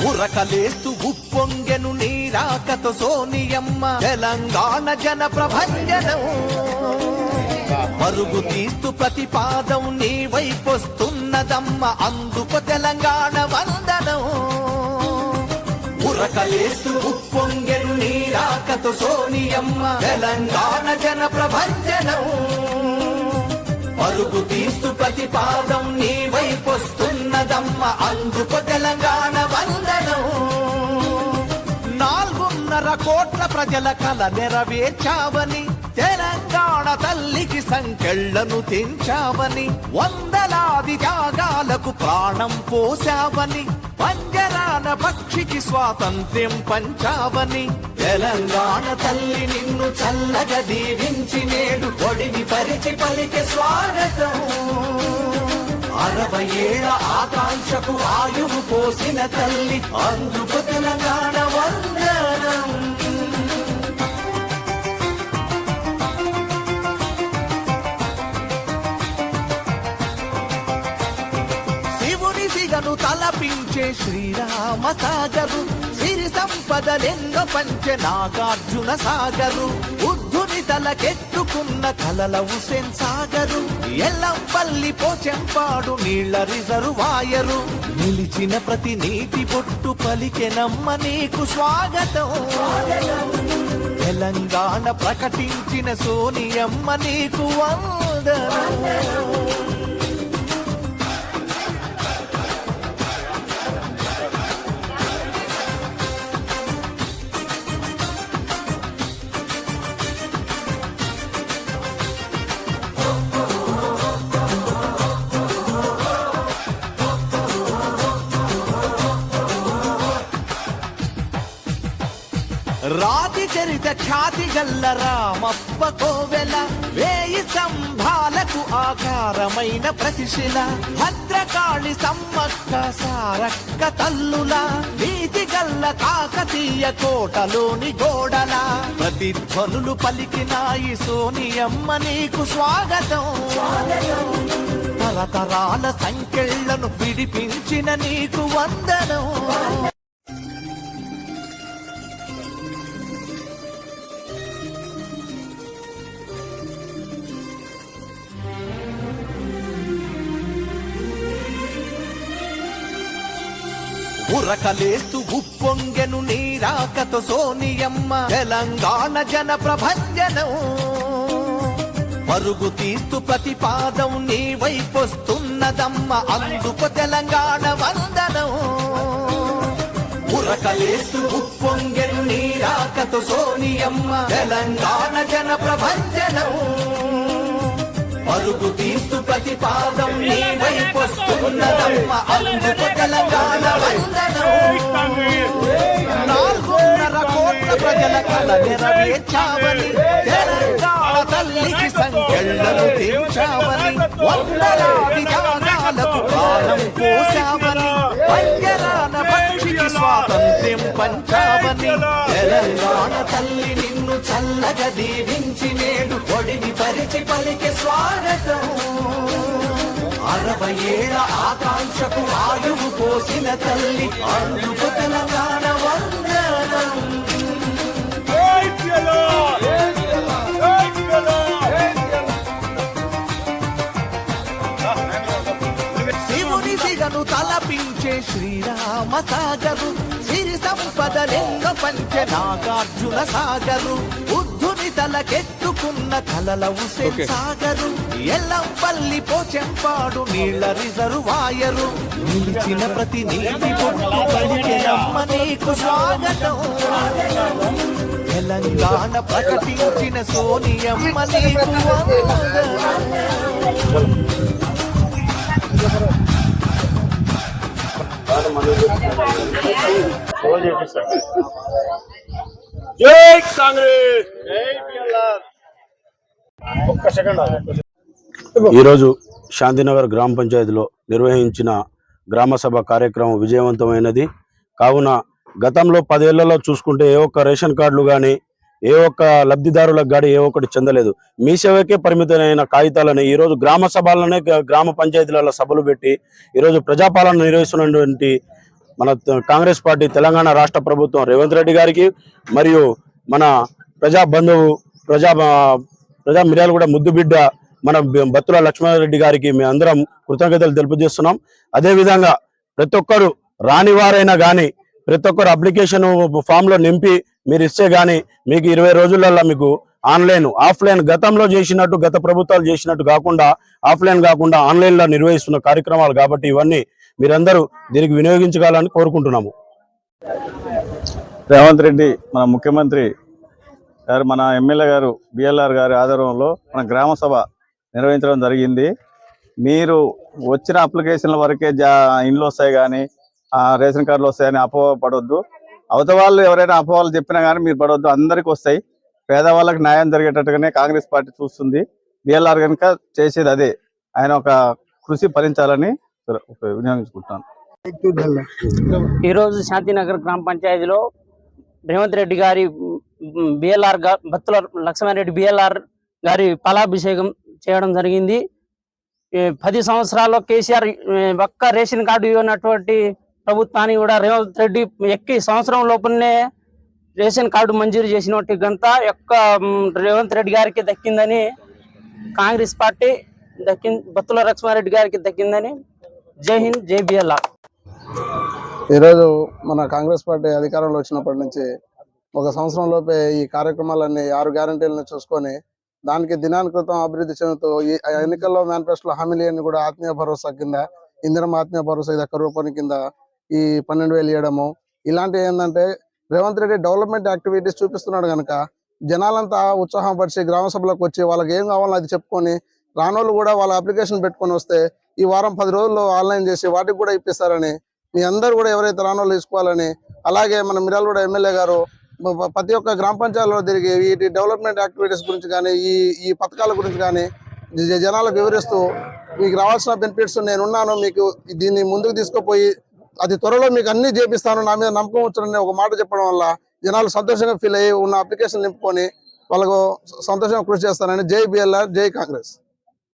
ఉరకలేస్తూ ఉప్పొంగెను నీరాకతో సోనియమ్మ తెలంగాణ జన ప్రభంజనం పరుగు తీస్తూ ప్రతిపాదం నీ వైపొస్తున్నదమ్మ అందుకు తెలంగాణ వందనం ఉరకలేస్తూ ఉప్పొంగెను నీరాకతో సోనియమ్మ తెలంగాణ జన ప్రభంజనం పరుగు తీస్తూ ప్రతిపాదం నీ వైపొస్తున్నదమ్మ అందుకు తెలంగాణ వందనం 4.5 కోట్ల ప్రజల కల నెరవేర్చావని తెలంగాణ తల్లికి సంకెళ్లను తెంచావని వందలాది త్యాగాలకు ప్రాణం పోసావని పంజరాన పక్షికి స్వాతంత్ర్యం పంచావని తెలంగాణ తల్లి నిన్ను చల్లగా దీవించి నేడు ఒడిని పరిచి పలికే స్వాగతం 60 ఏళ్ల ఆకాంక్షకు ఆయువు పోసిన తల్లి అందుకు తెలంగాణ వందనం సిగను తలపించే శ్రీరామ సాగరు సిరి సంపదలెన్నో పంచె నాగార్జున సాగరు బుద్ధుని తలకెత్తుకున్న కలల హుసేన్ సాగరు ఎల్లంపల్లి పోచెంపాడు నీళ్ల రిజర్వాయరు నిలిచిన ప్రతి నీటి పొట్టు పలికెనమ్మ నీకు స్వాగతం తెలంగాణ ప్రకటించిన సోనియమ్మ నీకు వందనం రాతి చరిత ఖ్యాతి గల్ల రామప్ప కోవెల వేయి సంభాలకు ఆకారమైన ప్రతిశిల భద్రకాళి సమ్మక్క సారక్క తల్లుల నీతి గల్ల కాకతీయ కోటలోని గోడల ప్రతిధ్వనులు పలికినాయి సోనియమ్మ నీకు స్వాగతం తరతరాల సంకెళ్లను విడిపించిన నీకు వందనం ఉరకలేస్తూ ఉప్పొంగెను నీరాకతో సోనియమ్మ తెలంగాణ జన ప్రభంజనం పరుగు తీస్తూ ప్రతిపాదం నీ వైపొస్తున్నదమ్మ అందుకు తెలంగాణ వందనం ఉరకలేస్తూ ఉప్పొంగెను నీరాకతో సోనియమ్మ తెలంగాణ జన ప్రభంజనం పరుగు తీస్తూ ప్రతిపాదం నీ వైపొస్తున్నదమ్మ అందుకు తెలంగాణ వందనం 4.5 కోట్ల ప్రజల కల నెరవేర్చావని తెలంగాణ తల్లికి సంకెళ్లను తెంచావని వందలాది త్యాగాలకు ప్రాణం పోసావని పంజరాన పక్షికి స్వాతంత్ర్యం పంచావని తెలంగాణ తల్లి నిన్ను చల్లగా దీవించి నేడు ఒడిని పరిచి పలికే స్వాగతం 60 ఏళ్ల ఆకాంక్షకు ఆయువు పోసిన తల్లి అందుకు తెలంగాణ వందనం శివుని సిగను తలపించే శ్రీరామ సాగరు సిరి సంపదలెన్నో పంచె నాగార్జున సాగరు బుద్ధుని తలకెత్తుకున్న కలల హుసేన్ సాగరు ఎల్లంపల్లి పోచెంపాడు నీళ్ల రిజర్వాయరు నిలిచిన ప్రతి నీటి పొట్టు పలికెనమ్మ నీకు స్వాగతం తెలంగాణ ప్రకటించిన సోనియమ్మ నీకు వందనం జై కాంగ్రెస్ ఈరోజు శాంతినగర్ గ్రామ పంచాయతీలో నిర్వహించిన గ్రామసభ కార్యక్రమం విజయవంతమైనది. కావున గతంలో 10 ఏళ్లలో చూసుకుంటే ఏ ఒక్క రేషన్ కార్డులు కానీ ఏ ఒక్క లబ్ధిదారులకు గాడి ఏ ఒక్కటి చెందలేదు. మీ సేవకే పరిమితమైన కాగితాలని ఈరోజు గ్రామ సభలనే గ్రామ పంచాయతీలలో సభలు పెట్టి ఈరోజు ప్రజాపాలన నిర్వహిస్తున్నటువంటి కాంగ్రెస్ పార్టీ తెలంగాణ రాష్ట్ర ప్రభుత్వం రేవంత్ రెడ్డి గారికి మరియు మన ప్రజా బంధువు ప్రజా మిర్యాలు కూడా ముద్దు బిడ్డ మన బత్తుల లక్ష్మణరెడ్డి గారికి మేము అందరం కృతజ్ఞతలు తెలియజేస్తున్నాం. అదేవిధంగా ప్రతి ఒక్కరు రాని వారైనా కానీ ప్రతి ఒక్కరు అప్లికేషన్ ఫామ్ లో నింపి మీరు ఇస్తే గానీ మీకు 20 రోజులలో మీకు ఆన్లైన్ ఆఫ్లైన్ గతంలో చేసినట్టు గత ప్రభుత్వాలు చేసినట్టు కాకుండా ఆఫ్లైన్ కాకుండా ఆన్లైన్ లో నిర్వహిస్తున్న కార్యక్రమాలు కాబట్టి ఇవన్నీ మీరందరూ దీనికి వినియోగించాలని కోరుకుంటున్నాము. రేవంత్ రెడ్డి మన ముఖ్యమంత్రి గారు మన ఎమ్మెల్యే గారు బిఎల్ఆర్ గారి ఆధ్వర్యంలో మన గ్రామ సభ నిర్వహించడం జరిగింది. మీరు వచ్చిన అప్లికేషన్ల వరకే ఇండ్లు వస్తాయి కానీ రేషన్ కార్డులు వస్తాయని అపోహ పడవద్దు. అవతల వాళ్ళు ఎవరైనా అపోహలు చెప్పినా కానీ మీరు పడవద్దు, అందరికీ వస్తాయి. పేదవాళ్ళకి న్యాయం జరిగేటట్టుగానే కాంగ్రెస్ పార్టీ చూస్తుంది. బిఎల్ఆర్ కనుక చేసేది అదే. ఆయన ఒక కృషి ఫలించాలని వినియోగించుకుంటాను. ఈరోజు శాంతినగర్ గ్రామ పంచాయతీలో రేవంత్ రెడ్డి గారి బిఎల్ఆర్ బత్తుల లక్ష్మారెడ్డి బిఎల్ఆర్ గారి ఫలాభిషేకం చేయడం జరిగింది. 10 సంవత్సరాల్లో కేసీఆర్ ఒక్క రేషన్ కార్డు ఇవ్వనటువంటి ప్రభుత్వాన్ని కూడా రేవంత్ రెడ్డి ఎక్కి సంవత్సరం లోపలనే రేషన్ కార్డు మంజూరు చేసినట్టు గంత యొక్క రేవంత్ రెడ్డి గారికి దక్కిందని కాంగ్రెస్ పార్టీ బత్తుల లక్ష్మారెడ్డి గారికి దక్కిందని. జై హింద్, జై బిఎల్ఆర్. ఈరోజు మన కాంగ్రెస్ పార్టీ అధికారంలో వచ్చినప్పటి నుంచి 1 సంవత్సరం లోపే ఈ కార్యక్రమాలన్నీ 6 గ్యారంటీలను చూసుకొని దానికి దినాని క్రితం అభివృద్ధి చెందుతూ ఈ ఎన్నికల్లో మేనిఫెస్టోలో హామీలు కూడా ఆత్మీయ భరోసా కింద ఇందిరమ్మ ఆత్మీయ భరోసా 1 రూపాయి కింద ఈ 12,000 ఇవ్వడము ఇలాంటివి ఏంటంటే రేవంత్ రెడ్డి డెవలప్మెంట్ యాక్టివిటీస్ చూపిస్తున్నాడు కనుక జనాలంతా ఉత్సాహం పరిచి గ్రామ సభలకు వచ్చి వాళ్ళకి ఏం కావాలో అది చెప్పుకొని రానోళ్ళు కూడా వాళ్ళ అప్లికేషన్ పెట్టుకొని వస్తే ఈ వారం 10 రోజుల్లో ఆన్లైన్ చేసి వాటికి కూడా ఇప్పిస్తారని మీ అందరూ కూడా ఎవరైతే రానోళ్ళు తీసుకోవాలని. అలాగే మన మిర్యాలగూడ ఎమ్మెల్యే గారు ప్రతి ఒక్క గ్రామ పంచాయతీలో తిరిగి వీటి డెవలప్మెంట్ యాక్టివిటీస్ గురించి కానీ ఈ పథకాల గురించి కానీ జనాలకు వివరిస్తూ మీకు రావాల్సిన బెనిఫిట్స్ నేనున్నాను, మీకు దీన్ని ముందుకు తీసుకుపోయి అతి త్వరలో మీకు అన్ని చేపిస్తాను, నా మీద నమ్మకం వచ్చారని ఒక మాట చెప్పడం వల్ల జనాలు సంతోషంగా ఫీల్ అయ్యి ఉన్న అప్లికేషన్ నింపుకొని వాళ్ళకు సంతోషంగా కృషి చేస్తారని. జై బిఎల్ఆర్, జై కాంగ్రెస్.